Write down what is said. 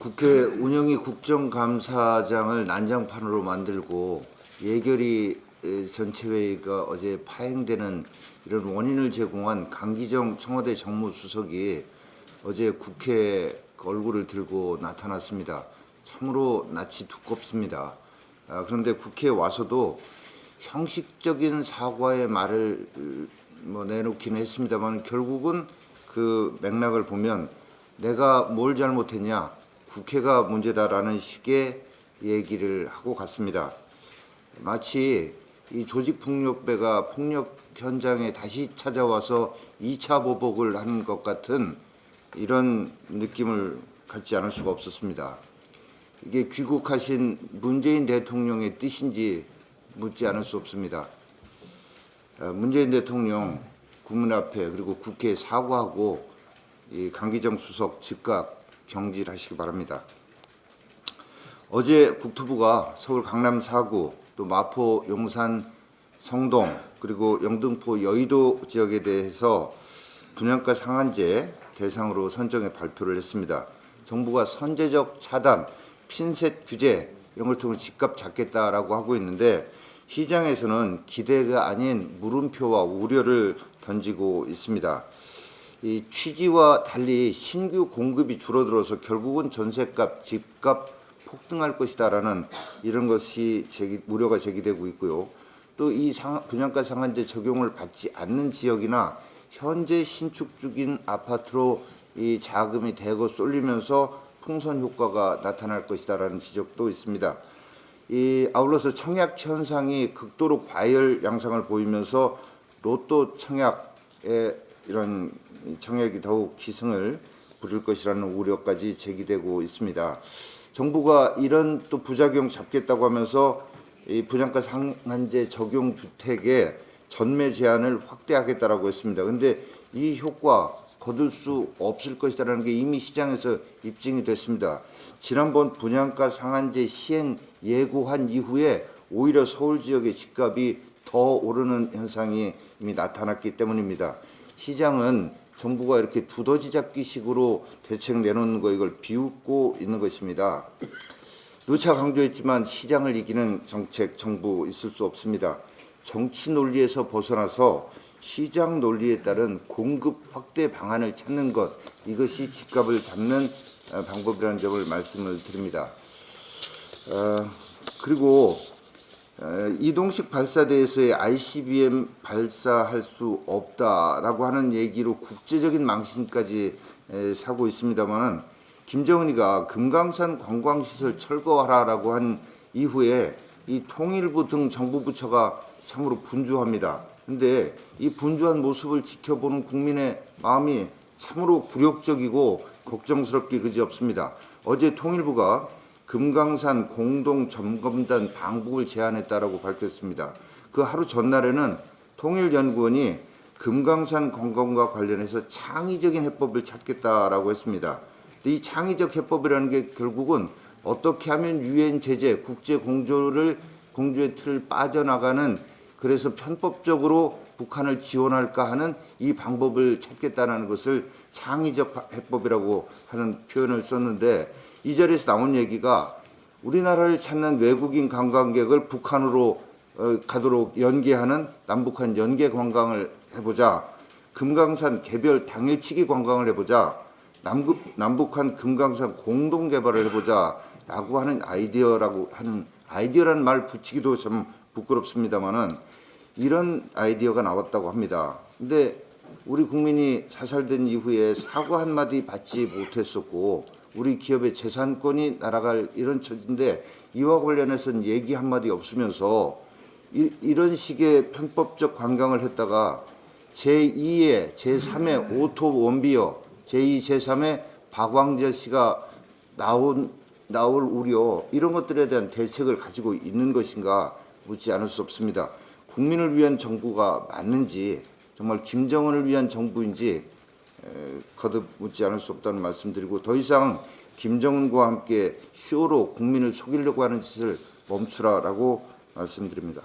국회 운영위 국정감사장을 난장판으로 만들고 예결위 전체회의가 어제 파행되는 이런 원인을 제공한 강기정 청와대 정무수석이 어제 국회 얼굴을 들고 나타났습니다. 참으로 낯이 두껍습니다. 그런데 국회에 와서도 형식적인 사과의 말을 내놓긴 했습니다만 결국은 그 맥락을 보면 내가 뭘 잘못했냐, 국회가 문제다라는 식의 얘기를 하고 갔습니다. 마치 이 조직폭력배가 폭력 현장에 다시 찾아와서 2차 보복을 한 것 같은 이런 느낌을 갖지 않을 수가 없었습니다. 이게 귀국하신 문재인 대통령의 뜻인지 묻지 않을 수 없습니다. 문재인 대통령 국민 앞에 그리고 국회에 사과하고 이 강기정 수석 즉각 경질하시기 바랍니다. 어제 국토부가 서울 강남 4구, 또 마포, 용산, 성동, 그리고 영등포, 여의도 지역에 대해서 분양가 상한제 대상으로 선정해 발표를 했습니다. 정부가 선제적 차단, 핀셋 규제 이런 걸 통해 집값 잡겠다라고 하고 있는데 시장에서는 기대가 아닌 물음표와 우려를 던지고 있습니다. 이 취지와 달리 신규 공급이 줄어들어서 결국은 전세값, 집값 폭등할 것이다라는 이런 것이 우려가 제기되고 있고요. 또 이 분양가 상한제 적용을 받지 않는 지역이나 현재 신축 중인 아파트로 이 자금이 대거 쏠리면서 풍선 효과가 나타날 것이다라는 지적도 있습니다. 아울러서 청약 현상이 극도로 과열 양상을 보이면서 로또 청약의 이런 청약이 더욱 기승을 부릴 것이라는 우려까지 제기되고 있습니다. 정부가 이런 또 부작용 잡겠다고 하면서 이 분양가 상한제 적용 주택의 전매 제한을 확대하겠다라고 했습니다. 그런데 이 효과 거둘 수 없을 것이라는 게 이미 시장에서 입증이 됐습니다. 지난번 분양가 상한제 시행 예고한 이후에 오히려 서울 지역의 집값이 더 오르는 현상이 이미 나타났기 때문입니다. 시장은 정부가 이렇게 두더지 잡기 식으로 대책 내놓는 거 이걸 비웃고 있는 것입니다. 누차 강조했지만 시장을 이기는 정책, 정부 있을 수 없습니다. 정치 논리에서 벗어나서 시장 논리에 따른 공급 확대 방안을 찾는 것, 이것이 집값을 잡는 방법이라는 점을 말씀을 드립니다. 그리고 이동식 발사대에서의 ICBM 발사할 수 없다라고 하는 얘기로 국제적인 망신까지 사고 있습니다만 김정은이가 금강산 관광시설 철거하라라고 한 이후에 이 통일부 등 정부 부처가 참으로 분주합니다. 그런데 이 분주한 모습을 지켜보는 국민의 마음이 참으로 굴욕적이고 걱정스럽기 그지없습니다. 어제 통일부가 금강산 공동점검단 방북을 제안했다라고 밝혔습니다. 그 하루 전날에는 통일연구원이 금강산 관광과 관련해서 창의적인 해법을 찾겠다라고 했습니다. 이 창의적 해법이라는 게 결국은 어떻게 하면 유엔 제재, 국제 공조의 틀을 빠져나가는, 그래서 편법적으로 북한을 지원할까 하는 이 방법을 찾겠다는 것을 창의적 해법이라고 하는 표현을 썼는데, 이 자리에서 나온 얘기가 우리나라를 찾는 외국인 관광객을 북한으로 가도록 연계하는 남북한 연계 관광을 해보자, 금강산 개별 당일치기 관광을 해보자, 남북한 금강산 공동 개발을 해보자라고 하는 아이디어라는 말 붙이기도 좀 부끄럽습니다만은 이런 아이디어가 나왔다고 합니다. 근데 우리 국민이 자살된 이후에 사과 한마디 받지 못했었고 우리 기업의 재산권이 날아갈 이런 처지인데 이와 관련해서는 얘기 한마디 없으면서 이런 식의 편법적 관광을 했다가 제2의 제3의 오토 원비어 제2, 제3의 박광재 씨가 나올 우려, 이런 것들에 대한 대책을 가지고 있는 것인가 묻지 않을 수 없습니다. 국민을 위한 정부가 맞는지, 정말 김정은을 위한 정부인지 거듭 묻지 않을 수 없다는 말씀드리고, 더 이상 김정은과 함께 쇼로 국민을 속이려고 하는 짓을 멈추라라고 말씀드립니다.